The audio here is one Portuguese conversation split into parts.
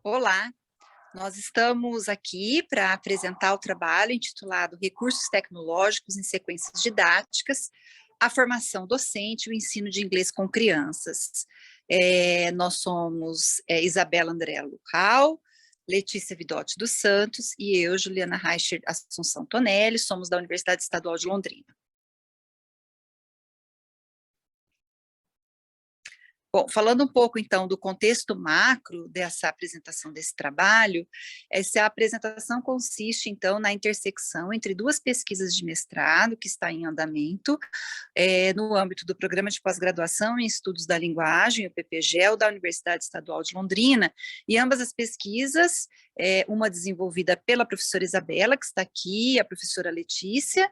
Olá, nós estamos aqui para apresentar o trabalho intitulado Recursos Tecnológicos em Sequências Didáticas, a formação docente e o ensino de inglês com crianças. Nós somos Isabela André Lucal, Letícia Vidotti dos Santos e eu, Juliana Reicher Assunção Tonelli, somos da Universidade Estadual de Londrina. Bom, falando um pouco, então, do contexto macro dessa apresentação desse trabalho, essa apresentação consiste, então, na intersecção entre duas pesquisas de mestrado que está em andamento, no âmbito do Programa de Pós-Graduação em Estudos da Linguagem, o PPGEL, da Universidade Estadual de Londrina, e ambas as pesquisas, uma desenvolvida pela professora Isabela, que está aqui, e a professora Letícia,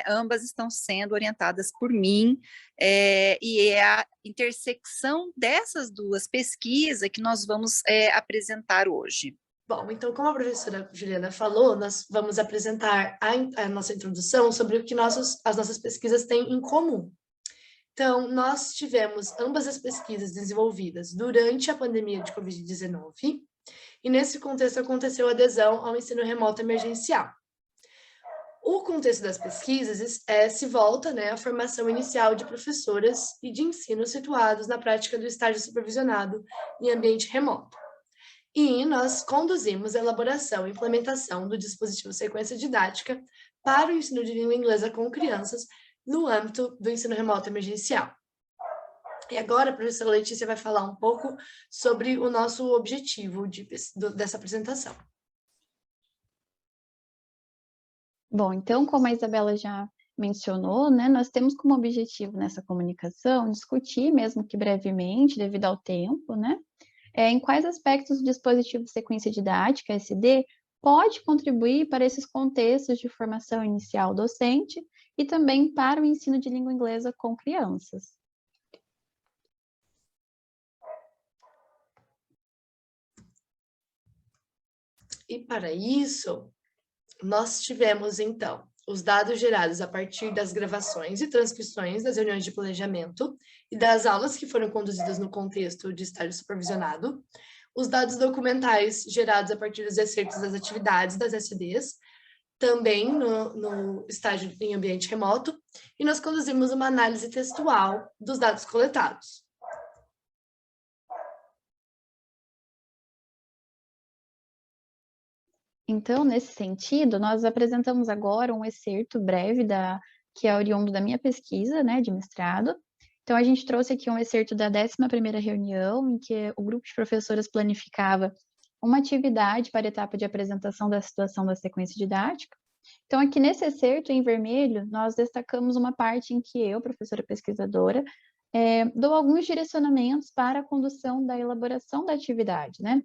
ambas estão sendo orientadas por mim, e é a intersecção dessas duas pesquisas que nós vamos apresentar hoje. Bom, então, como a professora Juliana falou, nós vamos apresentar a nossa introdução sobre o que as nossas pesquisas têm em comum. Então, nós tivemos ambas as pesquisas desenvolvidas durante a pandemia de Covid-19, e nesse contexto aconteceu a adesão ao ensino remoto emergencial. O contexto das pesquisas se volta à formação inicial de professoras e de ensino situados na prática do estágio supervisionado em ambiente remoto. E nós conduzimos a elaboração e implementação do dispositivo sequência didática para o ensino de língua inglesa com crianças no âmbito do ensino remoto emergencial. E agora a professora Letícia vai falar um pouco sobre o nosso objetivo dessa apresentação. Bom, então, como a Isabela já mencionou, né, nós temos como objetivo nessa comunicação discutir, mesmo que brevemente, devido ao tempo, né, em quais aspectos o dispositivo sequência didática, SD, pode contribuir para esses contextos de formação inicial docente e também para o ensino de língua inglesa com crianças. E para isso, nós tivemos, então, os dados gerados a partir das gravações e transcrições das reuniões de planejamento e das aulas que foram conduzidas no contexto de estágio supervisionado, os dados documentais gerados a partir dos excertos das atividades das SDs, também no estágio em ambiente remoto, e nós conduzimos uma análise textual dos dados coletados. Então, nesse sentido, nós apresentamos agora um excerto breve que é oriundo da minha pesquisa, né, de mestrado. Então, a gente trouxe aqui um excerto da 11ª reunião, em que o grupo de professoras planificava uma atividade para a etapa de apresentação da situação da sequência didática. Então, aqui nesse excerto, em vermelho, nós destacamos uma parte em que eu, professora pesquisadora, dou alguns direcionamentos para a condução da elaboração da atividade, né?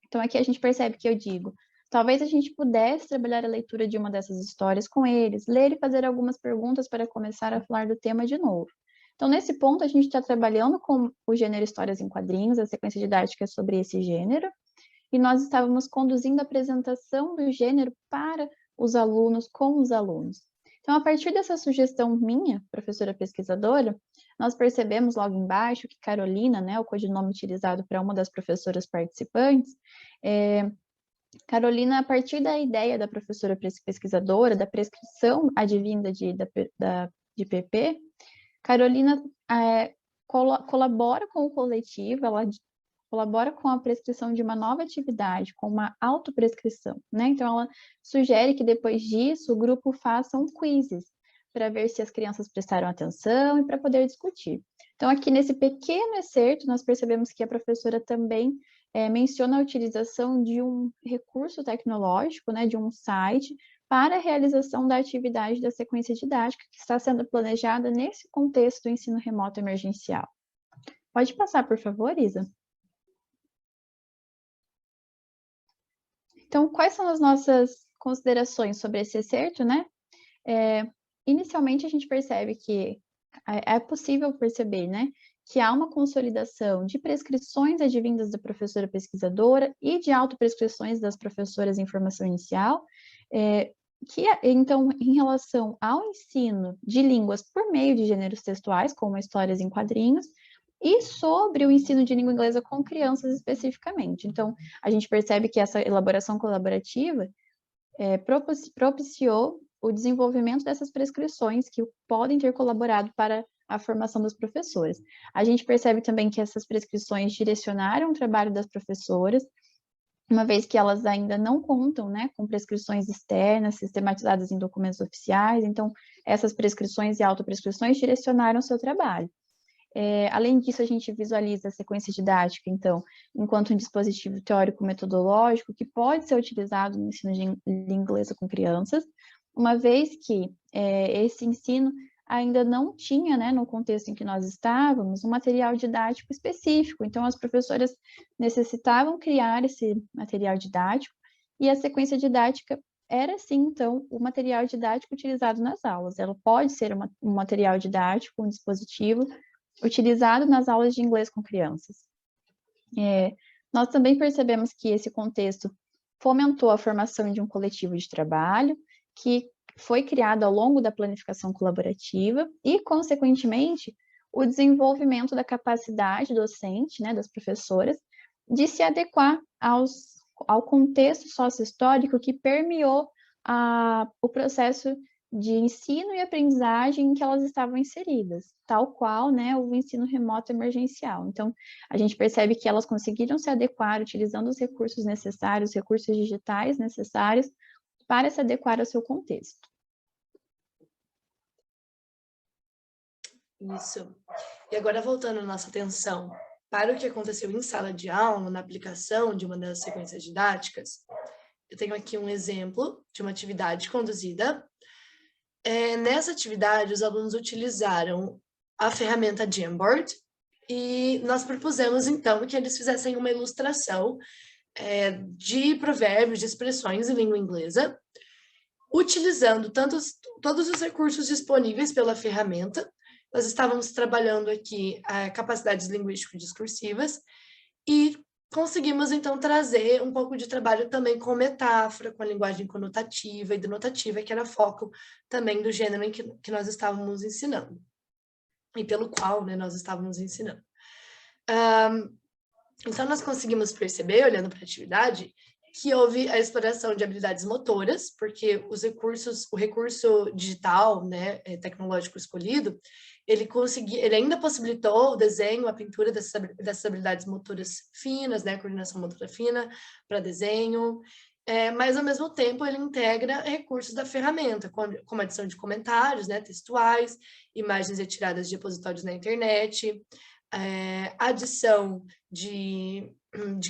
Então, aqui a gente percebe que eu digo: talvez a gente pudesse trabalhar a leitura de uma dessas histórias com eles, ler e fazer algumas perguntas para começar a falar do tema de novo. Então, nesse ponto, a gente está trabalhando com o gênero histórias em quadrinhos, a sequência didática sobre esse gênero, e nós estávamos conduzindo a apresentação do gênero para os alunos, com os alunos. Então, a partir dessa sugestão minha, professora pesquisadora, nós percebemos logo embaixo que Carolina, né, o codinome utilizado para uma das professoras participantes, Carolina, a partir da ideia da professora pesquisadora, da prescrição advinda de PP, Carolina colabora com o coletivo, ela colabora com a prescrição de uma nova atividade, com uma autoprescrição, né? Então, ela sugere que depois disso o grupo faça um quizzes, para ver se as crianças prestaram atenção e para poder discutir. Então, aqui nesse pequeno excerto, nós percebemos que a professora também menciona a utilização de um recurso tecnológico, né, de um site, para a realização da atividade da sequência didática que está sendo planejada nesse contexto do ensino remoto emergencial. Pode passar, por favor, Isa? Então, quais são as nossas considerações sobre esse excerto, né? Inicialmente, a gente percebe que é possível perceber, né, que há uma consolidação de prescrições advindas da professora pesquisadora e de autoprescrições das professoras em formação inicial, então, em relação ao ensino de línguas por meio de gêneros textuais, como histórias em quadrinhos, e sobre o ensino de língua inglesa com crianças especificamente. Então, a gente percebe que essa elaboração colaborativa propiciou o desenvolvimento dessas prescrições que podem ter colaborado para a formação das professoras. A gente percebe também que essas prescrições direcionaram o trabalho das professoras, uma vez que elas ainda não contam, né, com prescrições externas sistematizadas em documentos oficiais, então essas prescrições e autoprescrições direcionaram o seu trabalho. Além disso, a gente visualiza a sequência didática, então, enquanto um dispositivo teórico-metodológico que pode ser utilizado no ensino de língua inglesa com crianças, uma vez que esse ensino ainda não tinha, né, no contexto em que nós estávamos, um material didático específico. Então, as professoras necessitavam criar esse material didático e a sequência didática era, sim, então, o material didático utilizado nas aulas. Ela pode ser um material didático, um dispositivo utilizado nas aulas de inglês com crianças. Nós também percebemos que esse contexto fomentou a formação de um coletivo de trabalho que foi criado ao longo da planificação colaborativa e, consequentemente, o desenvolvimento da capacidade docente, né, das professoras, de se adequar ao contexto sócio-histórico que permeou o processo de ensino e aprendizagem em que elas estavam inseridas, tal qual, né, o ensino remoto emergencial. Então, a gente percebe que elas conseguiram se adequar utilizando os recursos necessários, recursos digitais necessários, para se adequar ao seu contexto. Isso. E agora, voltando a nossa atenção para o que aconteceu em sala de aula, na aplicação de uma das sequências didáticas, eu tenho aqui um exemplo de uma atividade conduzida. Nessa atividade, os alunos utilizaram a ferramenta Jamboard e nós propusemos, então, que eles fizessem uma ilustração de provérbios, de expressões em língua inglesa, utilizando todos os recursos disponíveis pela ferramenta. Nós estávamos trabalhando aqui capacidades linguístico-discursivas e conseguimos, então, trazer um pouco de trabalho também com metáfora, com a linguagem conotativa e denotativa, que era foco também do gênero em que nós estávamos ensinando, e pelo qual, né, nós estávamos ensinando. Então, nós conseguimos perceber, olhando para a atividade, que houve a exploração de habilidades motoras, porque o recurso digital, né, tecnológico escolhido, ele ainda possibilitou o desenho, a pintura dessas habilidades motoras finas, né, coordenação motora fina para desenho, mas ao mesmo tempo ele integra recursos da ferramenta, como adição de comentários, né, textuais, imagens retiradas de repositórios na internet, adição de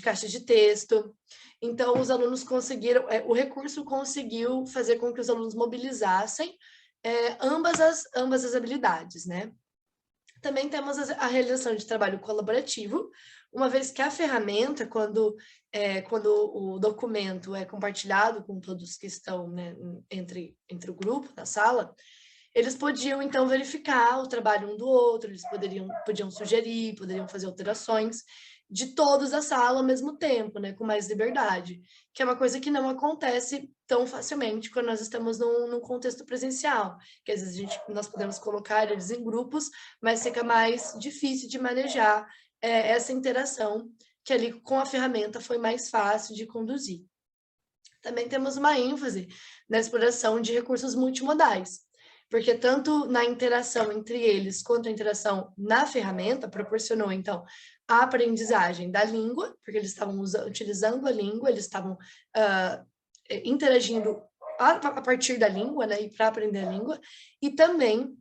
caixas de texto. Então, os alunos conseguiram, o recurso conseguiu fazer com que os alunos mobilizassem ambas as habilidades, né? Também temos a realização de trabalho colaborativo, uma vez que a ferramenta, quando o documento é compartilhado com todos que estão, né, entre o grupo, na sala, eles podiam, então, verificar o trabalho um do outro, eles podiam sugerir, poderiam fazer alterações de todos da sala ao mesmo tempo, né, com mais liberdade, que é uma coisa que não acontece tão facilmente quando nós estamos num contexto presencial, que às vezes nós podemos colocar eles em grupos, mas fica mais difícil de manejar essa interação, que ali com a ferramenta foi mais fácil de conduzir. Também temos uma ênfase na exploração de recursos multimodais, porque tanto na interação entre eles quanto a interação na ferramenta proporcionou, então, a aprendizagem da língua, porque eles estavam utilizando a língua, eles estavam interagindo a partir da língua, né, e para aprender a língua, e também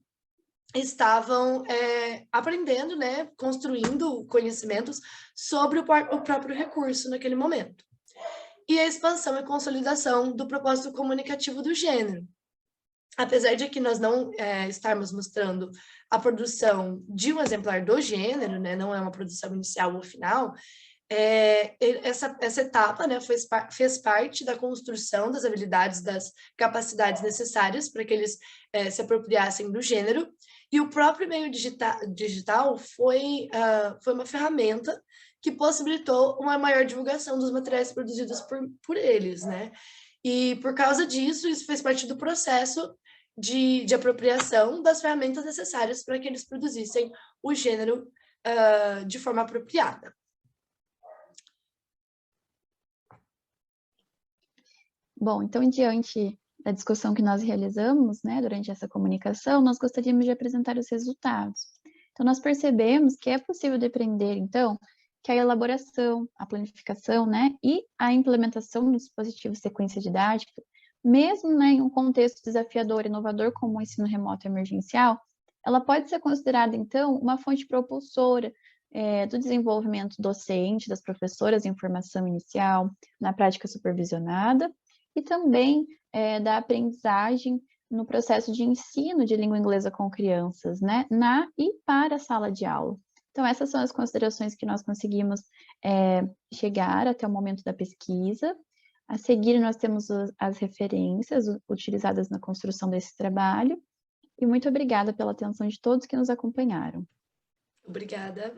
estavam aprendendo, né, construindo conhecimentos sobre o próprio recurso naquele momento. E a expansão e consolidação do propósito comunicativo do gênero. Apesar de que nós não estarmos mostrando a produção de um exemplar do gênero, né, não é uma produção inicial ou final, essa etapa, né, fez parte da construção das habilidades, das capacidades necessárias para que eles se apropriassem do gênero, e o próprio meio digital foi uma ferramenta que possibilitou uma maior divulgação dos materiais produzidos por eles, né? E por causa disso, isso fez parte do processo de apropriação das ferramentas necessárias para que eles produzissem o gênero de forma apropriada. Bom, então, diante da discussão que nós realizamos, né, durante essa comunicação, nós gostaríamos de apresentar os resultados. Então, nós percebemos que é possível depreender, então, que a elaboração, a planificação, né, e a implementação do dispositivo sequência didática, mesmo, né, em um contexto desafiador e inovador como o ensino remoto emergencial, ela pode ser considerada, então, uma fonte propulsora do desenvolvimento docente, das professoras em formação inicial, na prática supervisionada, e também da aprendizagem no processo de ensino de língua inglesa com crianças, né, na e para a sala de aula. Então, essas são as considerações que nós conseguimos chegar até o momento da pesquisa. A seguir, nós temos as referências utilizadas na construção desse trabalho, e muito obrigada pela atenção de todos que nos acompanharam. Obrigada.